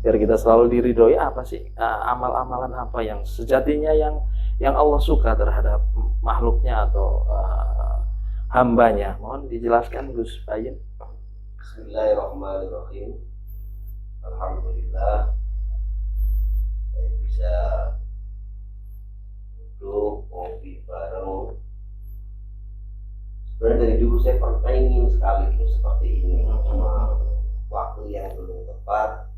biar kita selalu diridhoi. Apa sih amal-amalan apa yang sejatinya yang Allah suka terhadap makhluknya atau hambanya? Mohon dijelaskan Gus Bayin. Bismillahirrahmanirrahim. Alhamdulillah saya bisa duduk ngopi bareng. Sebenarnya dari dulu saya pengen sekali seperti ini, cuma waktu yang belum tepat,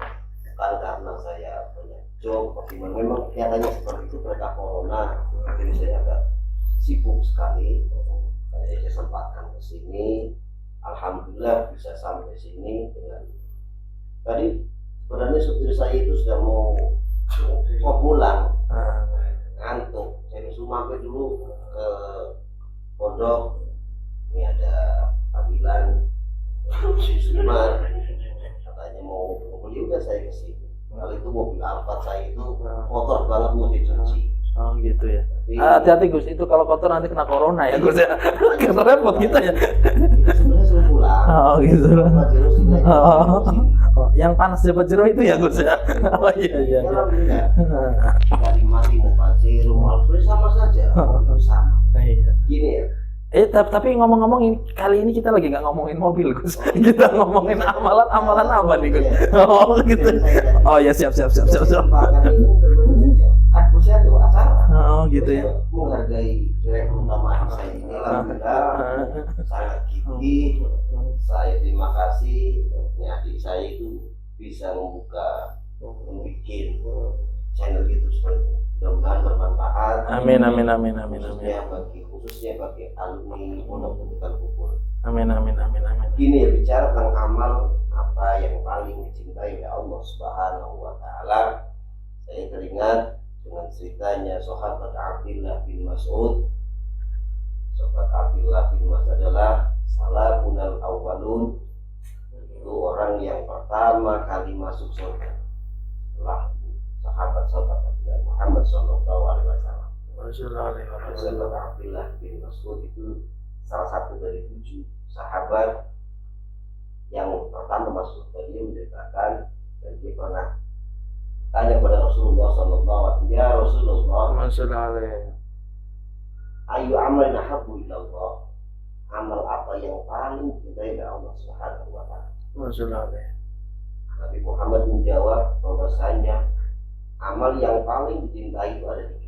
bukan karena saya banyak job, memang kelihatannya seperti itu mereka corona, jadi saya agak sibuk sekali. Saya sempatkan ke sini, alhamdulillah bisa sampai sini dengan tadi. Sebenarnya supir saya itu sudah mau pulang, ngantuk. Saya disuruh mampir dulu ke pondok. Ini ada panggilan Suman, katanya mau beli, udah saya kesini. Kalau itu mobil Alphard saya itu kotor banget, mau dicuci. Oh gitu ya. Hati-hati Gus, itu kalau kotor nanti kena corona ya Gus ya. Kena repot kita ya. Itu sebenarnya suruh pulang. Oh gitu. Oh, yang panas dapat jeruk itu ya Gus ya. Oh iya. Dari mati mau pajero, mau sama saja. Sama. Iya. Gini ya. Tapi ngomong-ngomong kali ini kita lagi nggak ngomongin mobil Gus. Kita ngomongin amalan apa nih Gus? Oh gitu. Oh ya siap. Aku saya ada acara. Oh gitu ya. Menghargai direktur utama saya ini, alhamdulillah sangat gigih. Saya terima kasih. Adik saya itu bisa membuat channel YouTube seperti ini. Mudah-mudahan bermanfaat. Amin. Khususnya bagi alumni Pondok Pendidikan Kubur. Amin. Ini ya, bicara tentang amal apa yang paling dicintai oleh Allah Subhanahu wa Ta'ala. Saya teringat dengan ceritanya sahabat Abdullah bin Mas'ud. Sahabat Abdullah bin Mas'ud adalah salafunal awwalun, itu orang yang pertama kali masuk surga setelah sahabat-sahabat Muhammad sallallahu alaihi wasallam. Sahabat Abdullah bin Mas'ud itu salah satu dari 7 sahabat yang pertama masuk. Dia menceritakan dan dia pernah tanya kepada Rasulullah sallallahu alaihi wasallam, ya Rasulullah, ayu amalin ahabbu ila Allah, amal apa yang paling dicintai oleh Allah Subhanahu wa Ta'ala? Nabi Muhammad menjawab bahwasanya amal yang paling dicintai itu ada 3.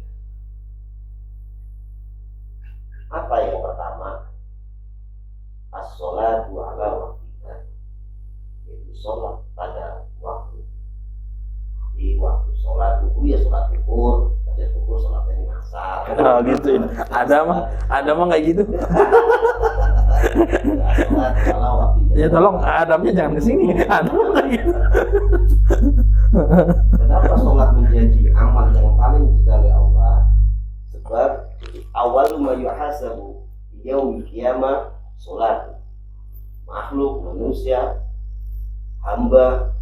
Apa yang pertama? As-sholatu ala waqtiha, yaitu sholat pada waktu. Di waktu sholat duhur ya sholat duhur, baca duhur sholatnya di asar. Oh gitu ya. Ada mah kayak gitu. Ya tolong adabnya jangan kesini. Ada kayak gitu. Kenapa sholat menjadi amal yang paling dicintai oleh Allah? Sebab awal ma yuhasabu yaumil qiyamah sholat. Makhluk manusia, hamba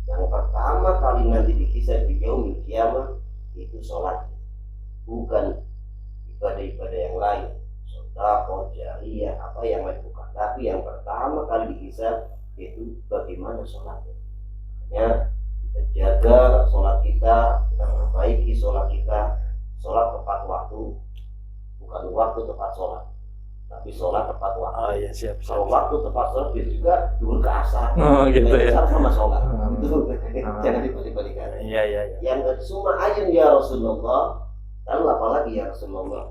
yang pertama kali nanti dihisab di yaumil qiyamah itu sholat, bukan ibadah-ibadah yang lain, sedekah, jariyah, apa yang lain bukan. Tapi yang pertama kali dihisab itu bagaimana sholatnya. Makanya kita jaga sholat kita perbaiki sholat kita. Sholat tepat waktu, bukan waktu tepat sholat, tapi sholat tepat waktu. Oh iya siap. Kalau waktu tepat sholat itu juga duhur ke asar. Oh gitu ya. Asar sama sholat. Itu jangan dibalik-balikan. Iya. Yang kedua ayun ya Rasulullah. Lalu apalagi ya Rasulullah?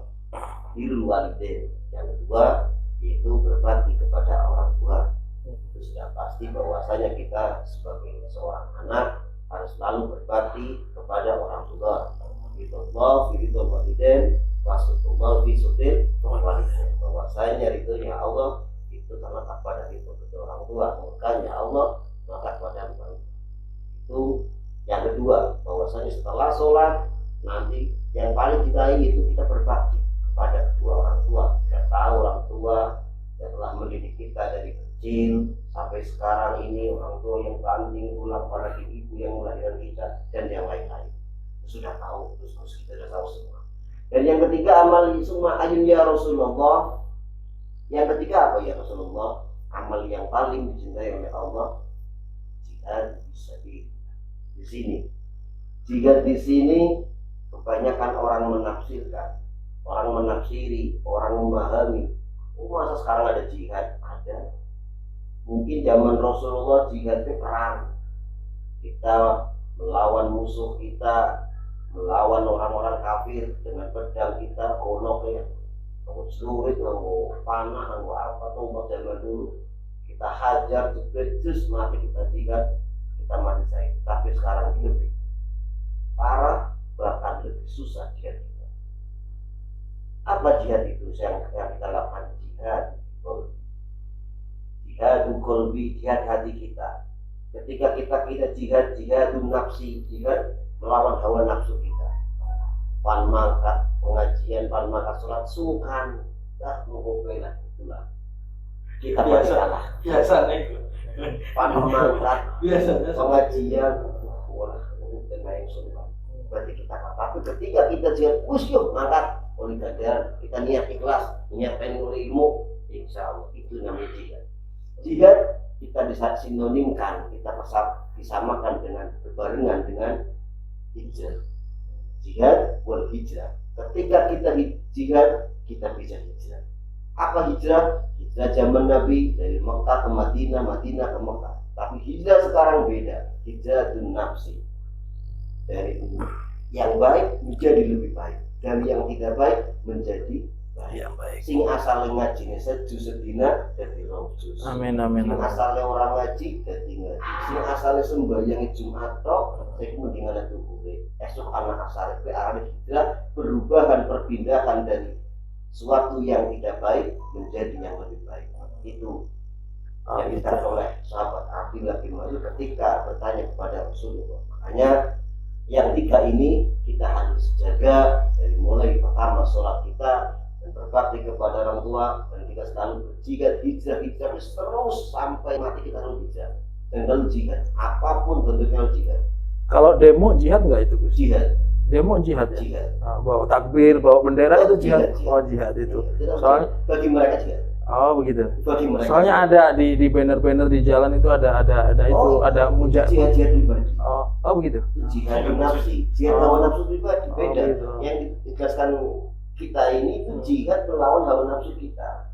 Birrul walidain. Yang kedua yaitu berbakti kepada orang tua. Itu sudah pasti bahwasanya kita sebagai seorang anak harus selalu berbakti kepada orang tua. Ridullah fi ridul walidain, wasutullah fi sutil walidain. Bahwasanya ridhonya Allah itu terletak pada ridho kedua orang tua, murkanya Allah terletak pada orang tua. Itu yang kedua, bahwasanya setelah sholat nanti yang paling kita ingin itu kita berbakti kepada kedua orang tua. Kita tahu orang tua yang telah mendidik kita dari kecil sampai sekarang ini, orang tua yang banting tulang, apalagi ibu yang melahirkan kita dan yang lain-lain. Sudah tahu, terus kita sudah tahu semua. Dan yang ketiga amal summa ayun ya Rasulullah. Yang ketiga apa ya Rasulullah? Amal yang paling dicintai oleh Allah jihad di sini. Jihad di sini kebanyakan orang menafsirkan, orang menafsiri, orang memahami. Oh, masa sekarang ada jihad? Ada. Mungkin zaman Rasulullah jihad itu perang. Kita melawan musuh kita, melawan orang-orang kafir dengan pedang kita, golok ya, celurit, panah, apa tuh zaman dulu. Kita hajar, jus mati kita jihad, kita mati syahid. Tapi sekarang ini lebih parah, bahkan lebih susah jihad kita. Apa jihad itu yang kita lakukan? Jihadul qalbi, jihad hati kita. Ketika kita jihadun nafsi, jihad melawan hawa nafsu kita. Pan mangkat pengajian, pan mangkat sholat sungkan, dah mengopelah itulah. Kita pasti kalah. Biasanya itu. Pan mangkat Biasanya pengajian, wah, udah naik sungkan. Berarti kita kalah. Tapi ketika kita jihad, yuk mangkat, oleh kadar kita niat ikhlas, niat pengen ilmu, insya Allah itu namanya jihad. Jihad kita bisa sinonimkan, kita disamakan dengan berbarengan dengan hijrah. Jihad wal hijrah. Ketika kita jihad, kita bisa hijrah. Apa hijrah? Hijrah zaman Nabi dari Mekah ke Madinah, Madinah ke Mekah. Tapi hijrah sekarang beda. Hijrah itu nafsi. Dari yang baik menjadi lebih baik. Dari yang tidak baik menjadi yang baik. Sing asalnya ngaji seju sedina jadi rohjus. Amin amin. Sing asalnya orang ngaji jadi ngaji. Sing asalnya sembahyang Jumat tok, saya mendingan itu boleh. Esok anak asal ke arah hijrah, perubahan perpindahan dari suatu yang tidak baik menjadi yang lebih baik. Itu yang dikatakan oleh sahabat Abdullah bin Mas'ud ketika bertanya kepada Rasulullah. Makanya yang tiga ini kita harus jaga dari mulai pertama sholat kita dan berbakti kepada orang tua, dan kita selalu berjihad, hijrah terus sampai mati kita harus hijrah. Dan kalau jihad, apapun bentuknya jihad. Kalau demo jihad nggak itu Gus? Jihad. Demo jihad ya? Jihad. Bawa takbir, bawa bendera itu jihad. Jihad. Oh jihad itu. Soalnya bagi mereka jihad. Oh begitu. Bagi mereka. Soalnya ada di banner-banner di jalan itu ada itu ada jihad pribadi. Oh begitu. Jihad nafsi, jihad lawan nafsu pribadi beda. Gitu. Yang ditegaskan kita ini itu jihad melawan hawa nafsu kita.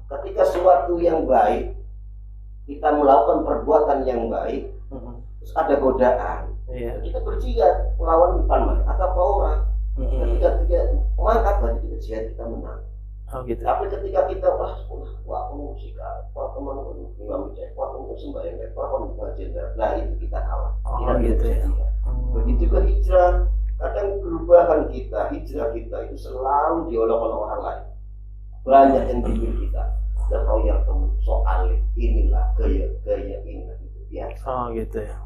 Ketika suatu yang baik, kita melakukan perbuatan yang baik, terus ada godaan, kita berjihad melawan depan mata apa orang. Ketika kita mengangkat berarti kita jihad, kita menang. Oh gitu. Tapi ketika kita aku musika, teman imam cek, aku sembahyang, aku ngajian, nah itu kita kalah. Oh gitu ya. Begitu juga hijrah. Kadang perubahan kita, hijrah kita itu selalu diolok oleh orang lain. Banyak yang bimbing kita. Dan kau yang soal inilah gaya inilah itu biasa. Oh gitu ya.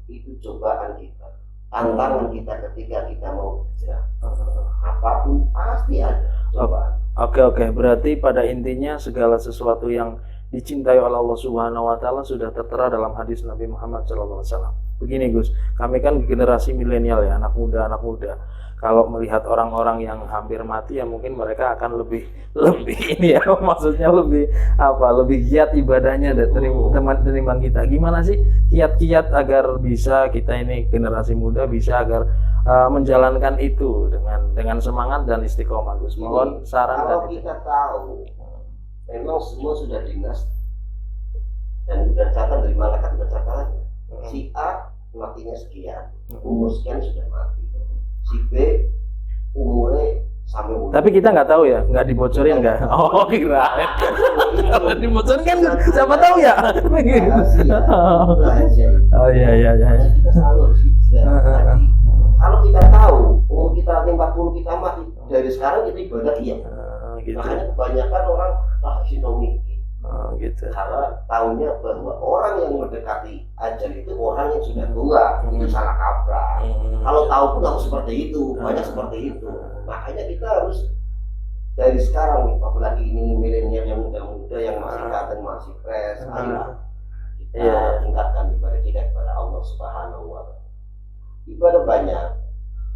Itu cobaan kita, tantangan kita ketika kita mau hijrah. Apapun pasti ada cobaan. Oke. Berarti pada intinya segala sesuatu yang dicintai oleh Allah Subhanahu wa taala sudah tertera dalam hadis Nabi Muhammad SAW. Begini Gus, kami kan generasi milenial ya, anak muda. Kalau melihat orang-orang yang hampir mati ya mungkin mereka akan lebih ini ya, maksudnya lebih giat ibadahnya dari teman-teman kita. Gimana sih kiat-kiat agar bisa kita ini generasi muda bisa agar menjalankan itu dengan semangat dan istiqomah Gus. Mohon saran. Kalau kita tahu memang semua sudah dinas dan berdasarkan dari malaikat berdasarkan si A matinya sekian, umur sekian sudah mati. Si B umurnya sampai umur. Tapi kita nggak tahu ya, nggak dibocorin nggak? Oh kira. Kalau dibocorin kan siapa tahu ya? Oh iya. Kita selalu harus hijrah. Kalau kita tahu umur kita nanti 40 kita mati, dari sekarang kita ibadah iya. Gitu. Makanya kebanyakan orang sinomik. Gitu. Karena tahunya bahwa orang yang mendekati ajal itu orang yang sudah tua, itu salah kaprah. Kalau tahu pun harus seperti itu, banyak seperti itu. Makanya kita harus dari sekarang nih, apalagi ini milenial yang muda-muda yang masih kadang masih fresh, kita tingkatkan ibadah kita kepada Allah Subhanahu wa Ta'ala. Ibadah banyak,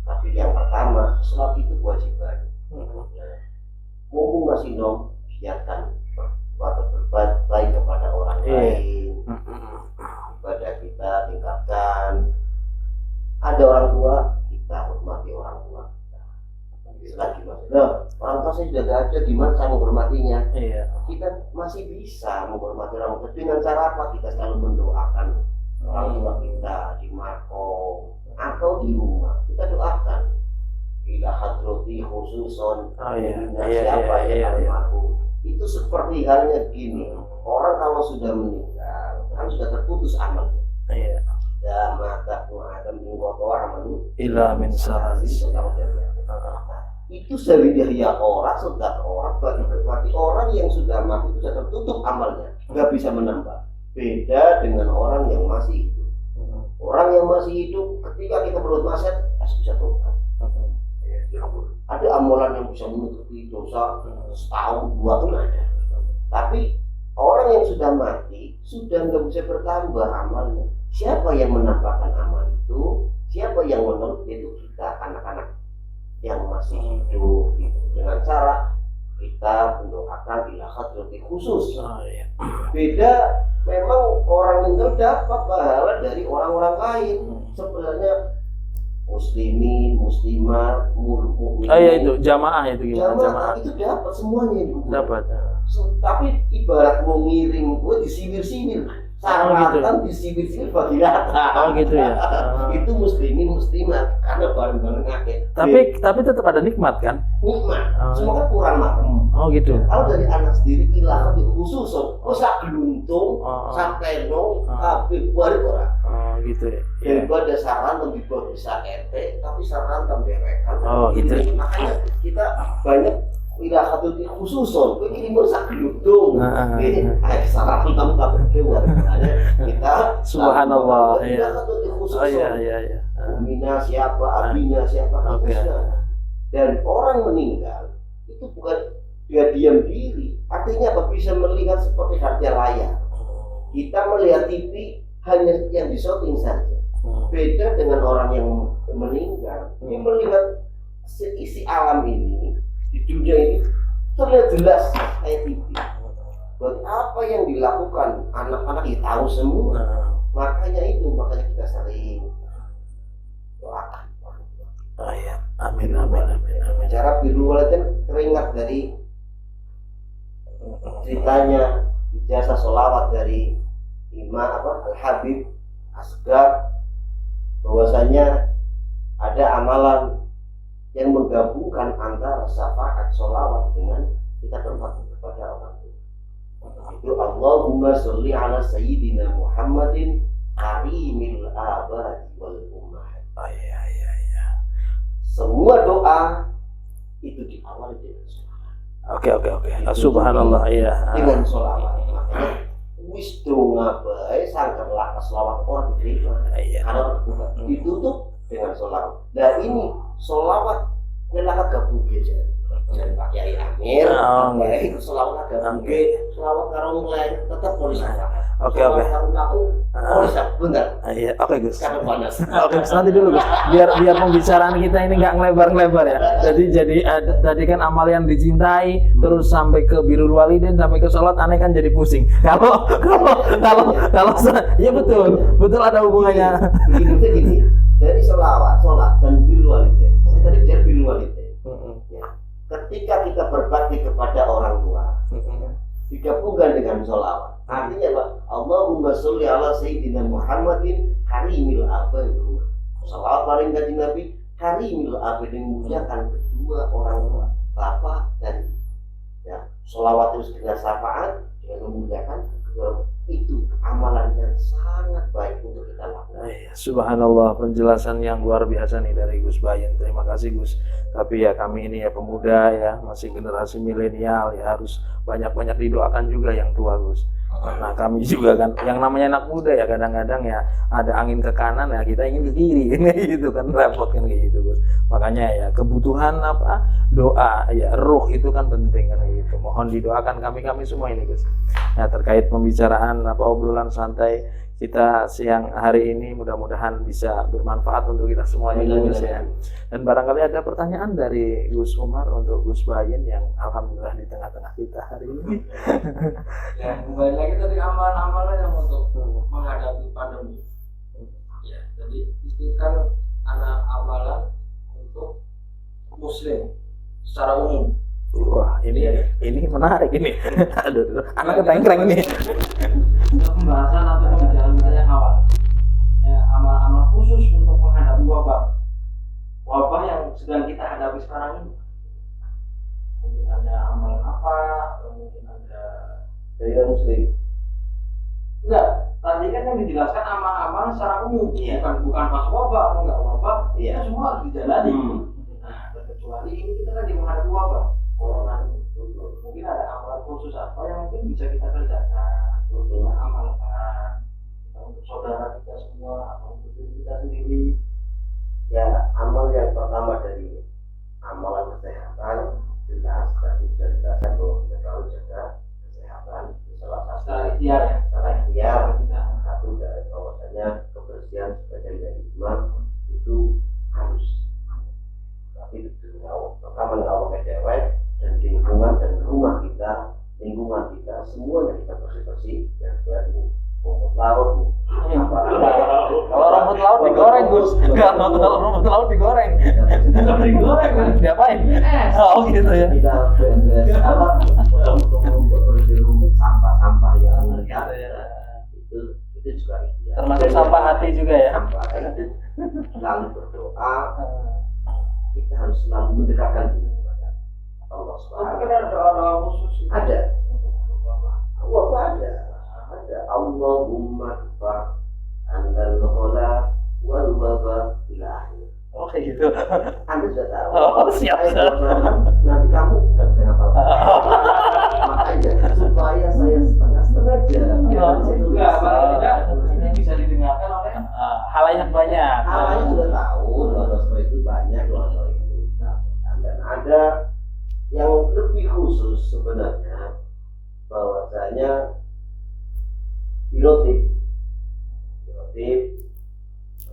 tapi yang pertama sholat itu kewajiban. Mumpung masih giatkan berbuat baik kepada orang lain. Ibadah kita tingkatkan, nggak ada, gimana saya menghormatinya? Iya. Kita masih bisa menghormati orang tua dengan cara apa? Kita selalu mendoakan orang tua kita di makom atau di rumah. Kita doakan. Ila hadrati khususon, siapa yang almarhum. Itu seperti halnya gini, orang kalau sudah meninggal kan sudah terputus amalnya. Iya. Ya mata Adam minggoto amalu Ila min salasin. Itu sehingga orang sudah orang berarti orang yang sudah mati itu sudah tertutup amalnya, nggak bisa menambah. Beda dengan orang yang masih hidup. Orang yang masih hidup ketika kita berbuat maksiat harus bisa tobat. Ada amalan yang bisa menutupi dosa setahun 2 tahun ada. Tapi orang yang sudah mati sudah nggak bisa bertambah amalnya. Siapa yang menambahkan amal itu? Siapa yang menurut itu? Kita anak-anak yang masih hidup gitu. Dengan cara kita mendoakan ila hadrati khusus. Beda, memang orang meninggal dapat pahala dari orang-orang lain. Sebenarnya muslimin, muslimat, mukminin. Iya itu jamaah itu gimana? Jamaah itu dapat semuanya itu. Dapat. Tapi ibarat mau ngirim gue disindir-sindir. Saratan disibir-sibir bagi rata. Oh gitu ya. Itu muslimin muslimat karena bareng-bareng akeh. Tapi tetap ada nikmat kan? Nikmat. Semua kan kurang maklum. Oh gitu. Kalau dari anak sendiri ilah lebih khusus. Oh sak geluntung, sak tenong, tapi balik orang. Oh gitu ya. Daripada saran lebih bisa RT, tapi saran derekan. Oh gitu. Makanya kita banyak ilah satu khususon, kowe iki mun sak gludung. Saran tambah kewan. Kita subhanallah. Ilah satu khususon. Oh iya. Mina siapa, abinya siapa, dan orang meninggal itu bukan dia diam diri. Artinya apa? Bisa melihat seperti harta layar. Kita melihat TV hanya yang di shooting saja. Beda dengan orang yang meninggal. Dia melihat isi alam ini. Di dunia ini terlihat jelas kayak TV. Buat apa yang dilakukan anak-anak ya tahu semua. Makanya kita sering doakan. Oh iya, amin. Cara birrul walidain teringat dari ceritanya ijazah sholawat dari Imam Al-Habib Asgar, bahwasanya ada amalan yang menggabungkan antara syafaat sholawat dengan kita berbakti kepada orang tua. Itu Allahumma sholli ala sayyidina Muhammadin karimil abadi wal ummahat. Iya. Semua doa itu diawali dengan sholawat. Oke. Subhanallah iya. Dengan sholawat. Makanya wis donga bae sangkerlah sholawat orang diterima. Iya. Kalau ditutup dengan sholawat. Nah ini sholawat nelakat gabung jadi Pak Kiai Amir. Itu sholawat gabung sholawat karung lain tetap polis. Oke. Polis benar. Iya, oke Gus. Karena panas. Oke, nanti dulu Gus. Biar pembicaraan kita ini nggak ngelebar-ngelebar ya. Jadi tadi kan amal yang dicintai, terus sampai ke birrul walidain, sampai ke sholat, aneh kan jadi pusing. Kalau ya betul ada hubungannya. Gini. Dari sholat dan birrul walidain. Saya tadi bicara birrul walidain. Ya. Ketika kita berbakti kepada orang tua, digabungkan dengan sholawat. Artinya apa? Allahumma sholli ala sayyidina Muhammadin karimil abadi. Sholawat paling kanjeng Nabi karimil abadi, memuliakan kedua orang tua, bapak dan ya. Sholawat itu dengan syafaat dengan memuliakan kedua. Itu amalan yang sangat baik untuk kita lakukan. Subhanallah, penjelasan yang luar biasa nih dari Gus Bayan. Terima kasih Gus. Tapi ya kami ini ya pemuda ya, masih generasi milenial ya, harus banyak-banyak didoakan juga yang tua Gus. Nah kami juga kan, yang namanya anak muda ya kadang-kadang ya ada angin ke kanan ya kita ingin ke kiri gitu kan, repot kan kayak gitu Gus. Makanya ya kebutuhan doa ya, ruh itu kan penting kan gitu. Mohon didoakan kami semua ini Gus. Nah terkait pembicaraan obrolan santai kita siang hari ini, mudah-mudahan bisa bermanfaat untuk kita semuanya Gus ya. Dan barangkali ada pertanyaan dari Gus Umar untuk Gus Bayan yang alhamdulillah di tengah-tengah kita hari ini. Ya, kembali lagi tadi amalan-amalan yang untuk menghadapi pandemi. Ya, jadi itu kan amalan untuk muslim secara umum. Wah, ini menarik ini. Aduh, anak ketengkreng ini. Pembahasan atau pembelajaran kita yang awal, ya, amal-amal khusus untuk menghadapi wabah yang sedang kita hadapi sekarang ini. Mungkin ada amalan apa, atau mungkin ada Dari orang muslim. enggak. Tadi kan yang dijelaskan amal-amal secara umum, Iya. bukan pas wabah atau enggak wabah, Iya. itu semua harus dijalani. Nah, terkecuali ini kita lagi menghadapi wabah corona ini. Mungkin ada amalan khusus apa yang mungkin bisa kita kerjakan, kita amalkan, kita untuk saudara kita semua atau untuk diri kita sendiri. Ya, amal yang pertama dari amalan kesehatan jelas tadi sudah dijelaskan bahwa kita selalu jaga kesehatan itu salah satu Secara ikhtiar ya. secara ikhtiar. Kita Satu dari bahwasanya kebersihan sebagian dari iman itu harus. Tapi itu pertama ngawal dewek dan lingkungan dan rumah kita, lingkungan kita semuanya kita bersih dan baru rumput laut. Kalau rumput laut digoreng, Gus. Kalau rumput laut digoreng. digoreng kan? Diapain? Es. Oh gitu ya. Kita beres apa untuk bersih rumput sampah-sampah yang ada itu juga ikhtiar. Termasuk sampah hati juga ya. Sampah itu selalu berdoa, kita harus selalu mendekatkan diri kepada Allah Mungkin Subhanahu ada doa-doa khusus itu. Ada. Untuk wabah. Allah ada Allahumma dfa anal ghala wal wabah ila akhir. Oh kayak gitu. Anda sudah tahu. Oh, siap. Saya doakan, nanti kamu nggak bisa ngapa-apa. Makanya supaya saya setengah-setengah jam. Oh, Enggak, paling tidak ini bisa didengarkan oleh Halayak banyak. Hal sudah tahu doa-doa itu banyak doa-doa itu. Dan ada yang lebih khusus sebenarnya bahwasanya irotip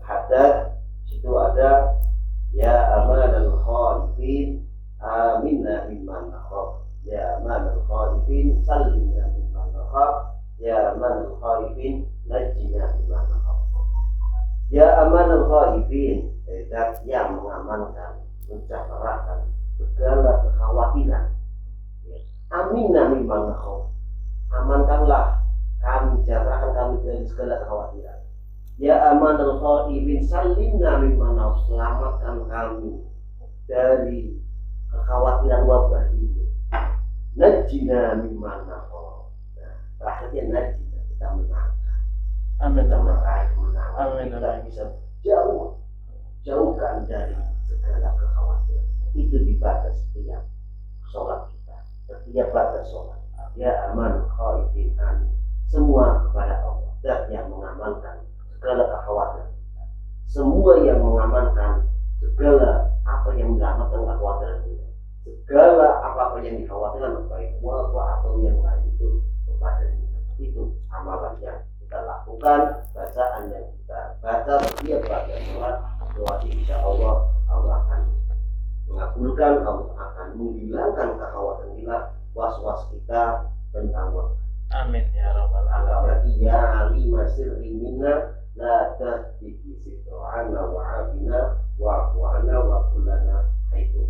hadat itu ada ya amanal khaifin aminna mimman nakhaf ya amanal khaifin sallimna mimman nakhaf ya amanal khaifin najjina mimman nakhaf ya amanal khaifin zat yang mengamankan mencatatkan segala kekhawatiran aminna mimman nakhaf amankanlah kami, jatuhkan kami dari segala kekhawatiran. Ya amanul khaifin salimna mimman nakhaf, selamatkan kami dari kekhawatiran wabah ini. Najjina mimman nakhaf. Nah, terakhirnya najjina, kita menangkan. Amin. Kita meraih kemenangan. Amin. Kita bisa jauhkan dari segala kekhawatiran. Itu di batas setiap sholat kita, setiap batas sholat. Ya aman khaifin amin. Semua kepada Allah, zat yang mengamankan segala kekhawatiran kita. Semua yang mengamankan segala apa yang menyelamatkan kekhawatiran kita. Segala apa yang dikhawatirkan baik wabah atau yang lain itu kepadanya. Itu amalan yang kita lakukan, bacaan yang kita baca setiap pada sholat. Doa insya Allah Allah akan mengabulkan, Allah akan menghilangkan kekhawatiran kita, was-was kita tentang wabah. Amin ya rabbal alamin. Ya alima sirri minna la tahdihi sitra'ana wa'afina wa'afu'ana wa'kulana haitu.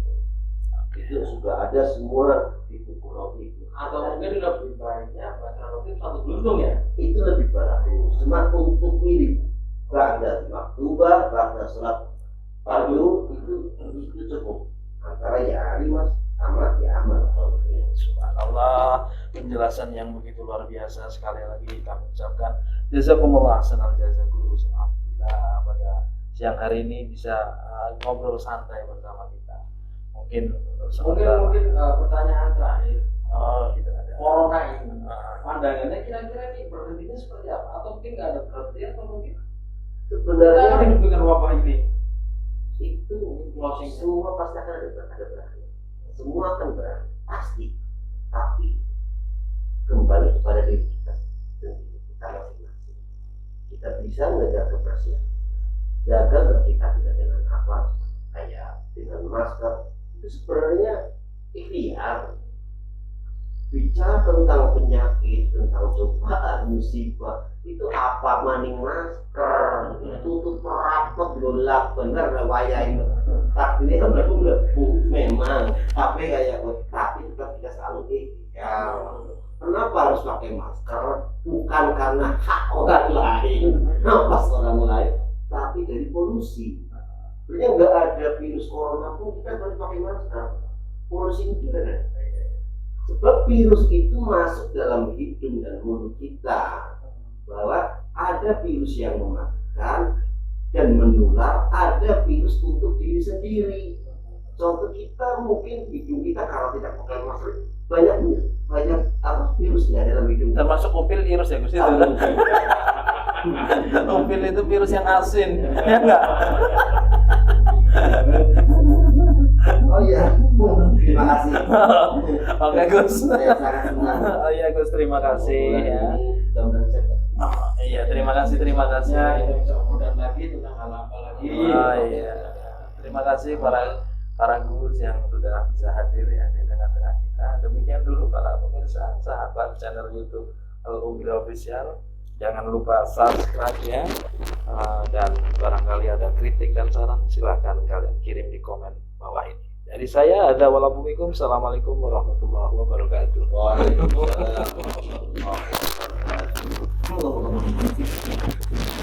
Itu sudah ada semua di buku roti itu. atau mungkin lebih baiknya baca roti satu gelundung ya. Itu lebih bagus. Cuma untuk wirid ba'da maktubah, ba'da sholat fardu itu cukup. Antara ya alimas sama ya amal. Subhanallah, penjelasan yang begitu luar biasa. Sekali lagi kami ucapkan jazakumullah ahsanal jaza guru. Alhamdulillah pada siang hari ini bisa ngobrol santai bersama kita. Mungkin Pertanyaan terakhir. Oh gitu ada. Corona ini pandangannya kira-kira ini berhentinya seperti apa? Atau mungkin nggak ada berhenti atau mungkin kita Sebenarnya hidup dengan wabah ini? itu semua pasti akan ada berakhir. Semua akan berakhir pasti. Tapi kembali kepada diri kita sendiri, kita masing-masing. Kita bisa menjaga kebersihan. Jaga nggak kita tidak dengan apa? Kayak dengan masker. Itu sebenarnya ikhtiar. Bicara tentang penyakit, tentang cobaan, musibah, itu apa maning masker, tutup rapat, gelap, bener wayai. Tapi ini kan memang, tapi kayak tapi tetap kita selalu masker. Kenapa harus pakai masker? Bukan karena hak orang lain, nafas orang lain, tapi dari polusi. Sebenarnya nggak ada virus corona pun kita harus pakai masker. Polusi itu ada. Sebab virus itu masuk dalam hidung dan mulut kita. Bahwa ada virus yang mematikan dan menular, ada virus untuk diri sendiri. Contoh kita mungkin hidung kita kalau tidak pakai masker banyak apa virusnya dalam hidung. Termasuk upil virus ya Gus itu. Upil itu virus yang asin, ya enggak? Oh iya, terima kasih. Oke Gus. Saya sangat senang. Oh iya Gus, terima kasih ya. Mudah-mudahan saya Oh, iya, terima kasih. Ya, kita bisa ngobrol lagi tentang hal apa lagi. Oh iya. Terima kasih para Gus yang sudah bisa hadir ya di tengah-tengah kita. Demikian dulu para pemirsa, sahabat channel YouTube Al-Ummi Official. Jangan lupa subscribe ya. Dan barangkali ada kritik dan saran silahkan kalian kirim di komen bawah ini. Dari saya ada walaupunikum. Assalamualaikum warahmatullahi wabarakatuh. Waalaikumsalam warahmatullahi wabarakatuh.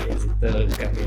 Itu kami.